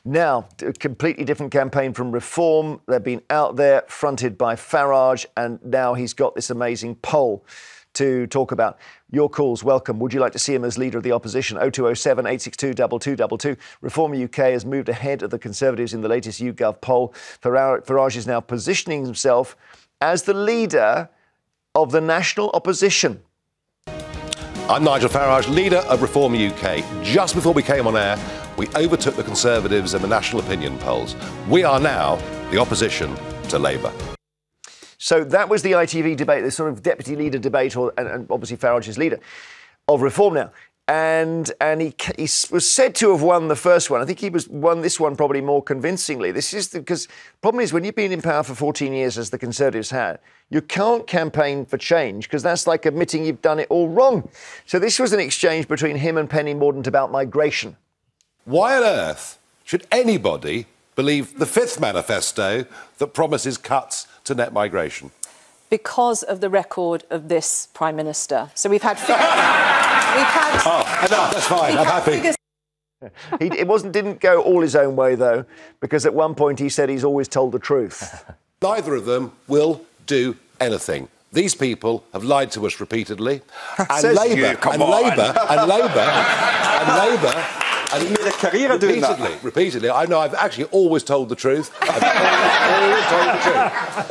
Now, a completely different campaign from Reform. They've been out there, fronted by Farage, and now he's got this amazing poll to talk about. Your calls, welcome. Would you like to see him as leader of the opposition? 0207 862 2222. Reform UK has moved ahead of the Conservatives in the latest YouGov poll. Farage is now positioning himself as the leader of the national opposition. I'm Nigel Farage, leader of Reform UK. Just before we came on air, we overtook the Conservatives in the national opinion polls. We are now the opposition to Labour. So that was the ITV debate, the sort of deputy leader debate, and obviously Farage is leader of Reform now. And he was said to have won the first one. I think he won this one probably more convincingly. This is because the problem is when you've been in power for 14 years, as the Conservatives had, you can't campaign for change because that's like admitting you've done it all wrong. So this was an exchange between him and Penny Mordaunt about migration. Why on earth should anybody believe the fifth manifesto that promises cuts to net migration? Because of the record of this Prime Minister. So we've had... Oh, no, that's fine. I'm happy. It didn't go all his own way, though, because at one point he said he's always told the truth. Neither of them will do anything. These people have lied to us repeatedly. And Labour... And you made a career doing that. Repeatedly. I know I've actually always told the truth. I've always told the truth.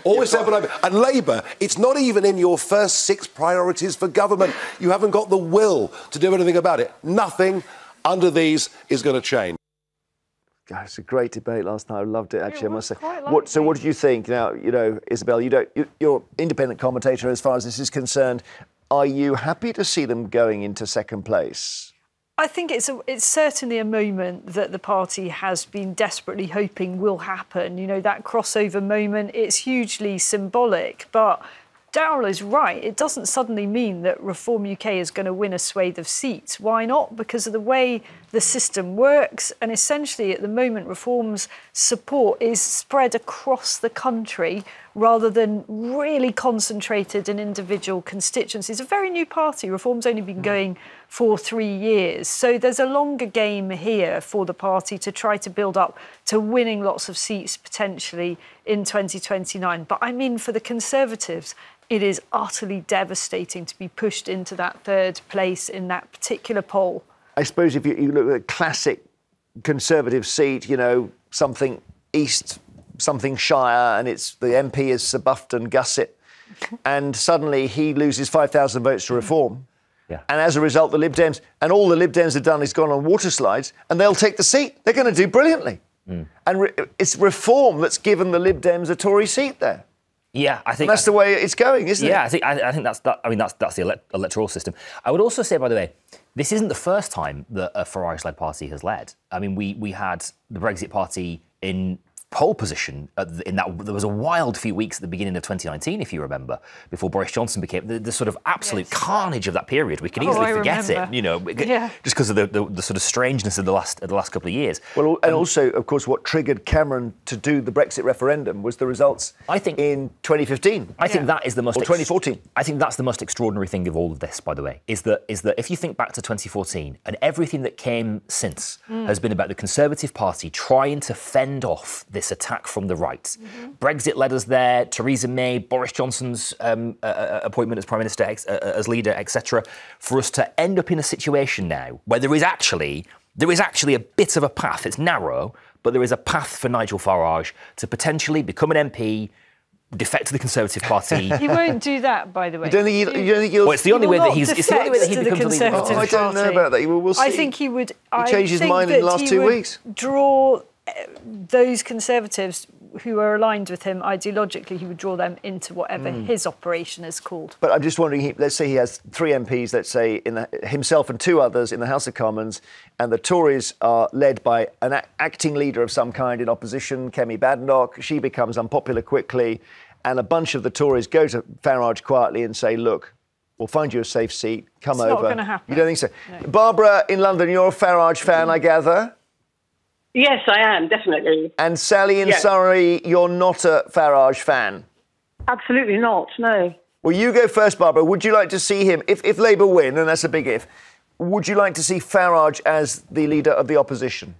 Always said what I've... And Labour, it's not even in your first 6 priorities for government. You haven't got the will to do anything about it. Nothing under these is going to change. God, it's a great debate last night. I loved it, actually, I must say. So what did you think? Now, you know, Isabel, you're independent commentator as far as this is concerned. Are you happy to see them going into second place? I think it's certainly a moment that the party has been desperately hoping will happen. You know, that crossover moment, it's hugely symbolic. But Darryl is right. It doesn't suddenly mean that Reform UK is going to win a swathe of seats. Why not? Because of the way the system works. And essentially, at the moment, Reform's support is spread across the country rather than really concentrated in individual constituencies. It's a very new party. Reform's only been going for 3 years. So there's a longer game here for the party to try to build up to winning lots of seats potentially in 2029. But I mean, for the Conservatives, it is utterly devastating to be pushed into that third place in that particular poll. I suppose if you look at a classic Conservative seat, you know, something East, something Shire, and it's the MP is Sir Bufton Gusset, and suddenly he loses 5,000 votes to Reform. Yeah. And as a result, the Lib Dems, and all the Lib Dems have done is gone on water slides, and they'll take the seat. They're going to do brilliantly. And it's Reform that's given the Lib Dems a Tory seat there. Yeah, I think and that's the way it's going, isn't it? Yeah, I think that's that. I mean, that's the electoral system. I would also say, by the way, this isn't the first time that a Farage-led party has led. I mean, we had the Brexit Party in pole position in that there was a wild few weeks at the beginning of 2019, if you remember, before Boris Johnson became the sort of absolute carnage of that period. We can easily forget it, you know, just because of the sort of strangeness of the last couple of years. Well, and also, of course, what triggered Cameron to do the Brexit referendum was the results. I think in 2015. I think that is the most or 2014. I think that's the most extraordinary thing of all of this, by the way, is that if you think back to 2014 and everything that came since has been about the Conservative Party trying to fend off this attack from the right. Brexit led us there, Theresa May, Boris Johnson's appointment as Prime Minister, as leader, etc., for us to end up in a situation now where there is actually a bit of a path. It's narrow, but there is a path for Nigel Farage to potentially become an MP, defect to the Conservative Party. He won't do that, by the way. You don't think he'll... Well, it's the only way that he becomes the leader. I don't know about that. We'll see. I think he would... He changed his mind in the last 2 weeks. Draw those Conservatives who are aligned with him ideologically, he would draw them into whatever his operation is called. But I'm just wondering, let's say he has 3 MPs, let's say himself and 2 others in the House of Commons, and the Tories are led by an acting leader of some kind in opposition, Kemi Badenoch. She becomes unpopular quickly, and a bunch of the Tories go to Farage quietly and say, look, we'll find you a safe seat, come over. It's not going to happen. You don't think so? No. Barbara in London, you're a Farage fan, I gather? Yes, I am, definitely. And Sally in Surrey, you're not a Farage fan? Absolutely not, no. Well, you go first, Barbara. Would you like to see him, if Labour win, and that's a big if, would you like to see Farage as the leader of the opposition?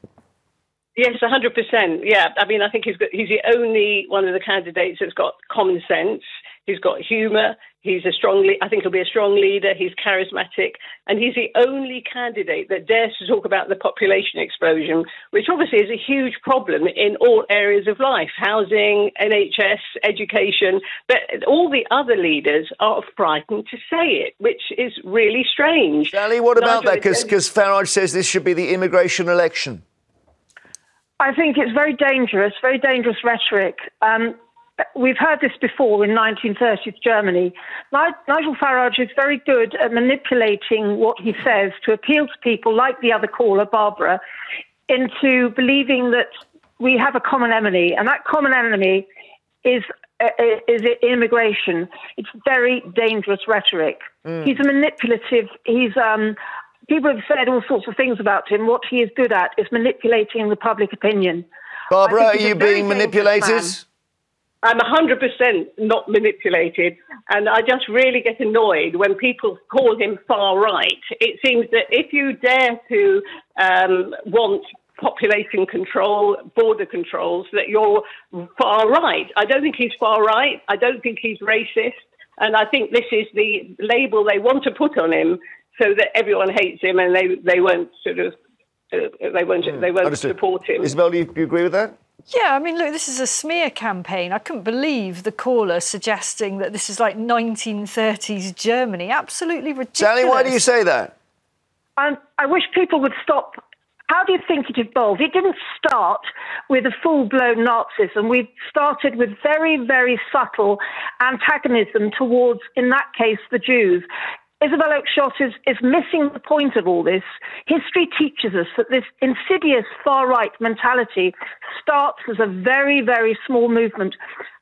Yes, 100%. Yeah, I mean, I think he's the only one of the candidates that's got common sense. He's got humour. I think he'll be a strong leader. He's charismatic, and he's the only candidate that dares to talk about the population explosion, which obviously is a huge problem in all areas of life: housing, NHS, education. But all the other leaders are frightened to say it, which is really strange. Sally, what about that? Because Farage says this should be the immigration election. I think it's very dangerous rhetoric. We've heard this before in 1930s Germany. Nigel Farage is very good at manipulating what he says to appeal to people like the other caller, Barbara, into believing that we have a common enemy, and that common enemy is immigration. It's very dangerous rhetoric. He's a manipulative. People have said all sorts of things about him. What he is good at is manipulating the public opinion. Barbara, are you being manipulated? I'm 100% not manipulated, and I just really get annoyed when people call him far right. It seems that if you dare to want population control, border controls, that you're far right. I don't think he's far right. I don't think he's racist, and I think this is the label they want to put on him so that everyone hates him and they won't sort of they won't support him. Isabel, do you agree with that? Yeah, I mean, look, this is a smear campaign. I couldn't believe the caller suggesting that this is like 1930s Germany. Absolutely ridiculous. Sally, why do you say that? I wish people would stop. How do you think it evolved? It didn't start with a full-blown Nazism. We started with very, very subtle antagonism towards, in that case, the Jews. Isabel Oakeshott is missing the point of all this. History teaches us that this insidious far-right mentality starts as a very, very small movement.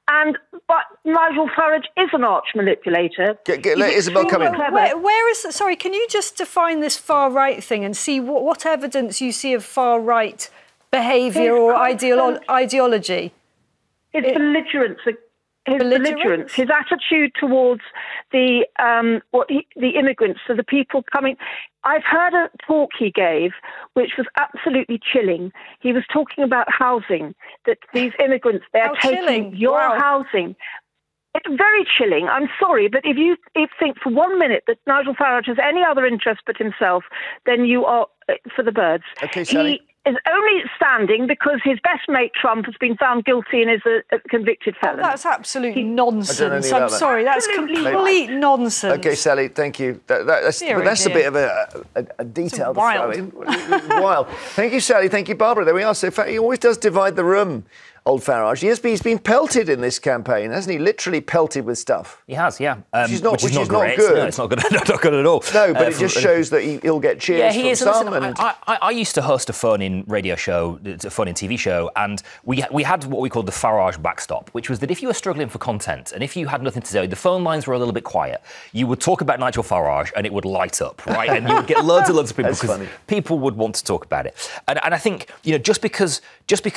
But Nigel Farage is an arch manipulator. Let Isabel come in. Where is... Sorry, can you just define this far-right thing and see what evidence you see of far-right behaviour or ideology? It's belligerence. Belligerence. His attitude towards the immigrants, so the people coming. I've heard a talk he gave, which was absolutely chilling. He was talking about housing, that these immigrants, they're taking your housing. It's very chilling. I'm sorry, but if you think for 1 minute that Nigel Farage has any other interest but himself, then you are for the birds. Okay, Sally. He is only standing because his best mate Trump has been found guilty and is a convicted felon. That's absolutely nonsense. I'm sorry, that's complete nonsense. Okay, Sally, thank you. That's a bit of a detail to throw in. Wild. Thank you, Sally. Thank you, Barbara. There we are. So in fact, he always does divide the room. Old Farage. He's been pelted in this campaign, hasn't he? Literally pelted with stuff. He has, yeah. Which is not great. good. No, it's not good. Not good at all. No, but it just shows that he'll get cheers from some. Listen, I used to host a phone-in radio show, a phone-in TV show, and we had what we called the Farage backstop, which was that if you were struggling for content and if you had nothing to say, the phone lines were a little bit quiet, you would talk about Nigel Farage and it would light up, right? And you would get loads and loads of people because people would want to talk about it. And I think, just because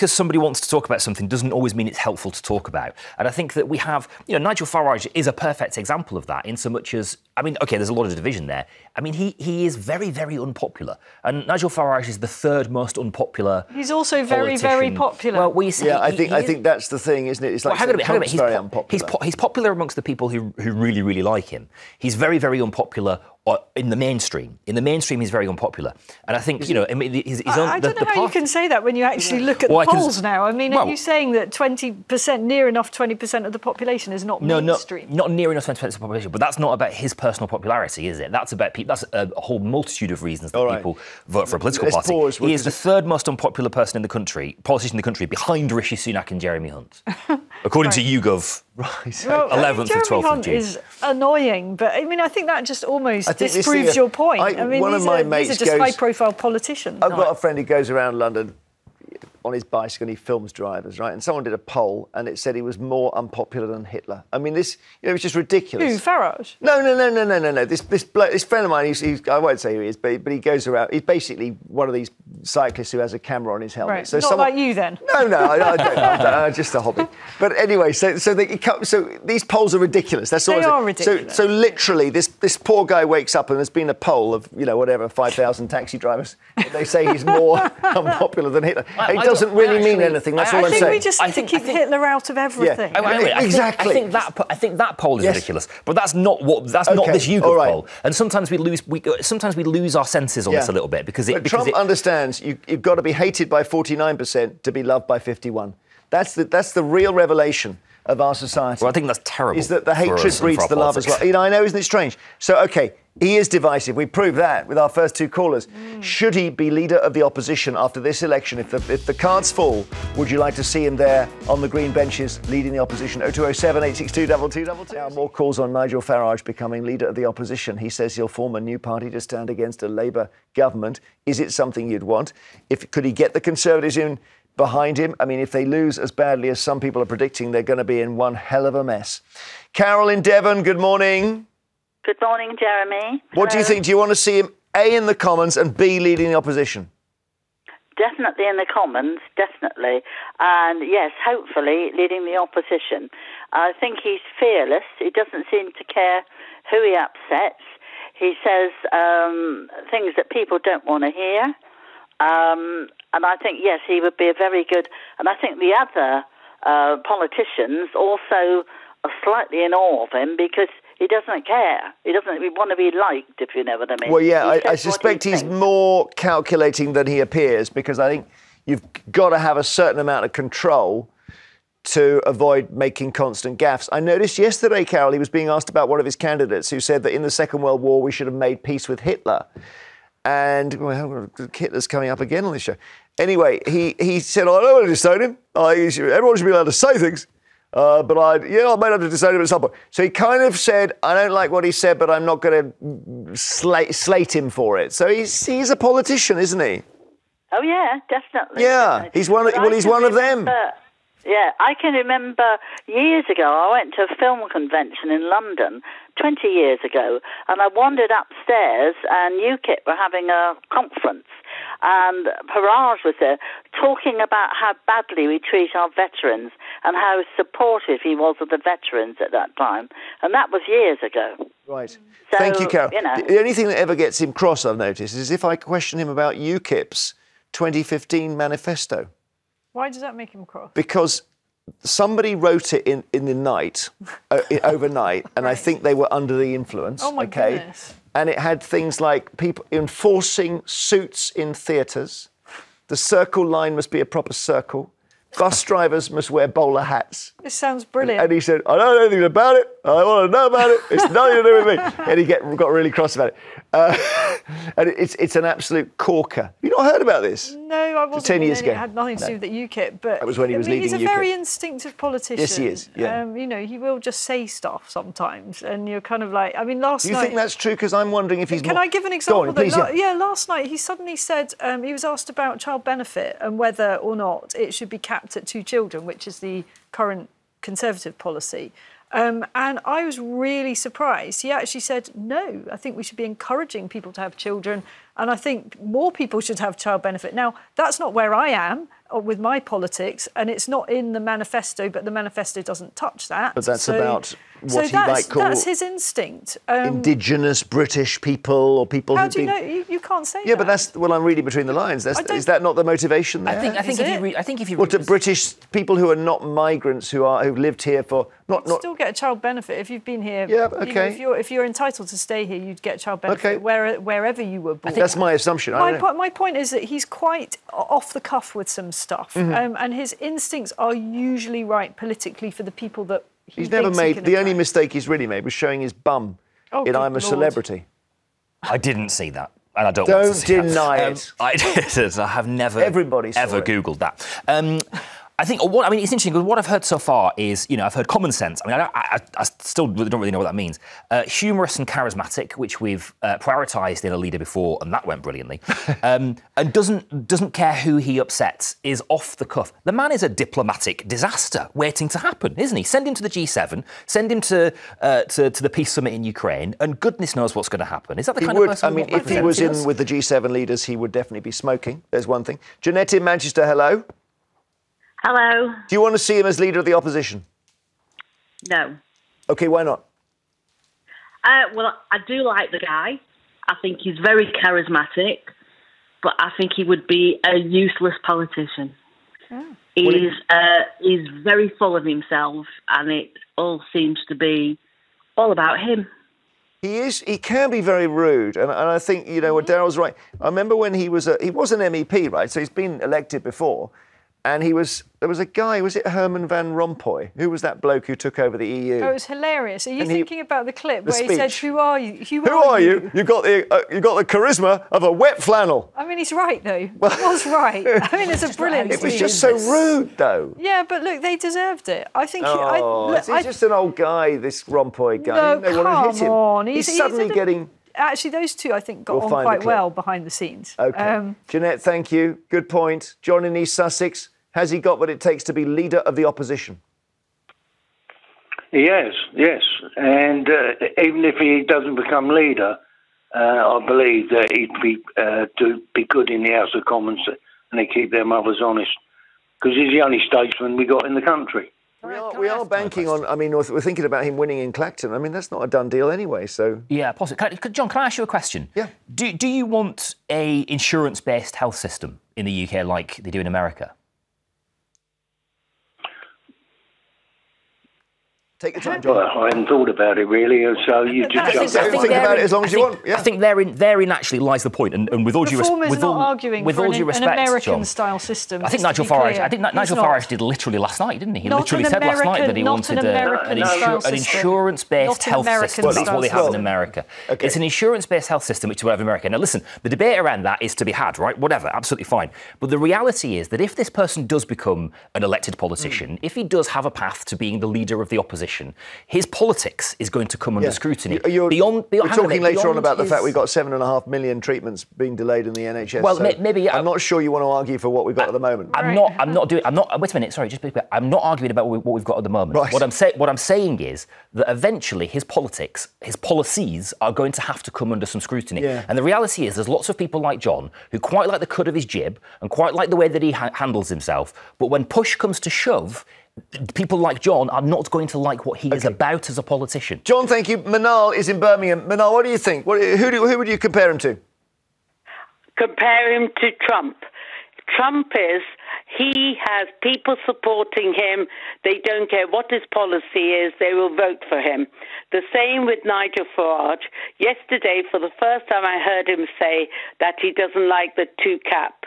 somebody wants to talk about something doesn't always mean it's helpful to talk about. And I think that we have, Nigel Farage is a perfect example of that in so much as, there's a lot of division there. He is very, very unpopular. And Nigel Farage is the third most unpopular He's also very, very popular. Well, I think that's the thing, isn't it? It's like Trump's very unpopular. He's popular amongst the people who really, really like him. He's very, very unpopular in the mainstream. In the mainstream, he's very unpopular. And I think, I don't know how you can say that when you actually look at the polls now. Are you saying that 20%, near enough 20% of the population is not mainstream? Not near enough 20% of the population, but that's not about his personal popularity, is it? That's about that's a whole multitude of reasons that people vote for a political party. He is the third most unpopular politician in the country, behind Rishi Sunak and Jeremy Hunt, according to YouGov. Right. Well, 11th to 12th Jeremy Hunt of June. is annoying, but I think that just almost disproves your point. One of my mates these are just high-profile politicians. I've got a friend who goes around London on his bicycle and he films drivers, right? And someone did a poll and it said he was more unpopular than Hitler. This, it's just ridiculous. Who, Farage? No. This friend of mine, I won't say who he is, but he goes around. He's basically one of these cyclists who has a camera on his helmet. Right, so not like you then. No, I don't. Just a hobby. But anyway, so these polls are ridiculous. That's all. They are ridiculous. So literally, this poor guy wakes up and there's been a poll of 5,000 taxi drivers. They say he's more unpopular than Hitler. doesn't really mean anything. That's all I'm saying. I think we just need to keep Hitler out of everything. Yeah. Exactly. I think that poll is ridiculous, but that's not not this YouGov poll. And sometimes we lose our senses on this a little bit because Trump understands you've got to be hated by 49% to be loved by 51. That's the real revelation of our society. Well, I think that's terrible. Is that the hatred breeds the love as well? You know, I know, isn't it strange? So, OK, he is divisive. We proved that with our first two callers. Should he be leader of the opposition after this election? If the cards fall, would you like to see him there on the green benches leading the opposition? 0207 862 2222. Now, more calls on Nigel Farage becoming leader of the opposition. He says he'll form a new party to stand against a Labour government. Is it something you'd want? Could he get the Conservatives in behind him? I mean, if they lose as badly as some people are predicting, they're going to be in one hell of a mess. Carol in Devon, good morning. Good morning, Jeremy. What do you think? Do you want to see him A, in the Commons, and B, leading the opposition? Definitely in the Commons, definitely. And yes, hopefully leading the opposition. I think he's fearless. He doesn't seem to care who he upsets. He says things that people don't want to hear. And I think, yes, he would be a very good... And I think the other politicians also are slightly in awe of him because he doesn't care. He doesn't want to be liked, if you know what I mean. Well, yeah, I suspect he's more calculating than he appears because I think you've got to have a certain amount of control to avoid making constant gaffes. I noticed yesterday, Carol, he was being asked about one of his candidates who said that in the Second World War we should have made peace with Hitler. And well, Hitler's coming up again on this show. Anyway, he said, I don't want to disown him. Everyone should be allowed to say things. But I might have to disown him at some point. So he kind of said, I don't like what he said, but I'm not going to slate him for it. So he's a politician, isn't he? Oh, yeah, definitely. Yeah, definitely. he's one of them. Yeah, I can remember years ago, I went to a film convention in London 20 years ago, and I wandered upstairs and UKIP were having a conference, and Farage was there talking about how badly we treat our veterans and how supportive he was of the veterans at that time, and that was years ago. Right. So, thank you, Carol. You know, the only thing that ever gets him cross, I've noticed, is if I question him about UKIP's 2015 manifesto. Why does that make him cross? Because somebody wrote it in the night, overnight, and I think they were under the influence. Oh, my goodness. And it had things like people enforcing suits in theatres. The circle line must be a proper circle. Bus drivers must wear bowler hats. This sounds brilliant. And he said, I don't know anything about it. I don't want to know about it. It's nothing to do with me. And he got really cross about it. And it's an absolute corker. Have you not heard about this? No, I wasn't. 10 years ago. It had nothing to do with the UKIP. But that was when he was leading he's a UKIP. very instinctive politician. Yes, he is. Yeah. You know, he will just say stuff sometimes. And you're kind of like, I mean, last night... Do you think that's true? Because I'm wondering if he's Can I give an example? Go on, please, yeah, last night he suddenly said he was asked about child benefit and whether or not it should be capped at 2 children, which is the current Conservative policy. And I was really surprised. He actually said, no, I think we should be encouraging people to have children, and I think more people should have child benefit. Now, that's not where I am with my politics, and it's not in the manifesto, but the manifesto doesn't touch that. But that's about what he might call... That's his instinct. Indigenous British people or people How who've do you been... know? You can't say that. Yeah, but that's... Well, I'm reading between the lines. Is that not the motivation there? I think if you... Well, to British people who are not migrants, who've lived here for... You'd still get a child benefit if you've been here. Yeah, OK. You know, if you're entitled to stay here, you'd get child benefit wherever you were born. That's my assumption. My point is that he's quite off the cuff with some stuff, and his instincts are usually right politically for the people that he's never made. The only mistake he's really made was showing his bum in I'm a Celebrity. I didn't see that. And I don't want to see deny it. I have never ever Googled that. I think, it's interesting because what I've heard so far is, I've heard common sense. I mean, I still don't really know what that means. Humorous and charismatic, which we've prioritised in a leader before, and that went brilliantly. And doesn't care who he upsets, is off the cuff. The man is a diplomatic disaster waiting to happen, isn't he? Send him to the G7, send him to the peace summit in Ukraine, and goodness knows what's going to happen. Is that the kind of person? If he was in with the G7 leaders, he would definitely be smoking. There's one thing. Jeanette in Manchester, hello. Hello. Do you want to see him as leader of the opposition? No. OK, why not? Well, I do like the guy. I think he's very charismatic, but I think he would be a useless politician. He's very full of himself, and it all seems to be all about him. He can be very rude, and I think, you know, what Darryl's right. I remember when he was an MEP, right? So he's been elected before, and there was a guy, was it Herman Van Rompuy? Who was that bloke who took over the EU? Oh, it was hilarious. Are you thinking about the clip where speech. he said, "Who are you? Who are you? You've got the charisma of a wet flannel." I mean, he's right though. He was right. I mean, it's a brilliant. It was just so rude, though. Yeah, but look, they deserved it. I think. He's just an old guy, this Rompuy guy. No, They want to hit him. on. He's suddenly getting. Actually, those two, I think, got on quite well behind the scenes. Okay. Jeanette, thank you. Good point. John in East Sussex. Has he got what it takes to be leader of the opposition? He has, yes. And even if he doesn't become leader, I believe that he'd be good in the House of Commons and they keep their mothers honest. Because he's the only statesman we got in the country. We are banking on, I mean, we're thinking about him winning in Clacton. I mean, that's not a done deal anyway, so... Yeah, possibly. John, can I ask you a question? Yeah. Do you want a insurance-based health system in the UK like they do in America? Take your time, John. Well, I hadn't thought about it really, so you just jump in. Think about it as long as you want. Yeah. I think therein actually lies the point. And with all due respect, Reform is not arguing for an American-style system. I think Nigel Farage did literally last night, didn't he? He literally said last night that he wanted an insurance-based health system. That's what they have in America. Okay. It's an insurance-based health system, which is what we have in America. Now, listen, the debate around that is to be had, right? Whatever, absolutely fine. But the reality is that if this person does become an elected politician, if he does have a path to being the leader of the opposition, his politics is going to come under scrutiny. We're talking later on about the fact we've got 7.5 million treatments being delayed in the NHS. Well, maybe I'm not sure you want to argue for what we've got at the moment. I'm not. Wait a minute. Sorry, I'm not arguing about what we've got at the moment. Right. What I'm saying is that eventually his politics, his policies, are going to have to come under some scrutiny. Yeah. And the reality is, there's lots of people like John who quite like the cut of his jib and quite like the way that he handles himself. But when push comes to shove, people like John are not going to like what he is about as a politician. John, thank you. Manal is in Birmingham. Manal, what do you think? Who would you compare him to? Compare him to Trump. He has people supporting him. They don't care what his policy is. They will vote for him. The same with Nigel Farage. Yesterday, for the first time, I heard him say that he doesn't like the two-cap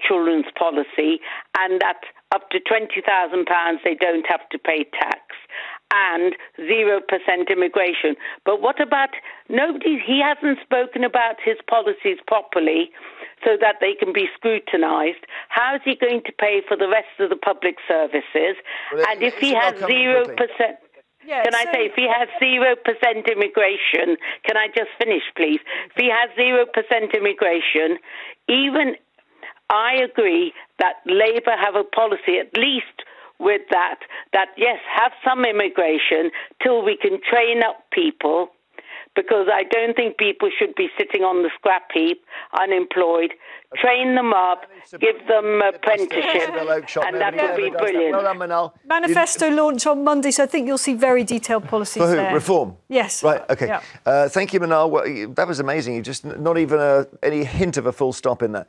children's policy, and that up to £20,000 they don't have to pay tax, and 0% immigration. But what about he hasn't spoken about his policies properly so that they can be scrutinised. How is he going to pay for the rest of the public services? And if he has 0%... if he has 0% immigration, can I just finish, please? If he has 0% immigration, even I agree that Labour have a policy, at least with that yes, have some immigration till we can train up people, because I don't think people should be sitting on the scrap heap, unemployed. Train them up, give them apprenticeship, and that would be brilliant. Well done, Manal. Manifesto launch on Monday, so I think you'll see very detailed policies for who? there. Reform? Yes. Right, OK. Yeah. Thank you, Manal. Well, that was amazing. You just not even any hint of a full stop in that.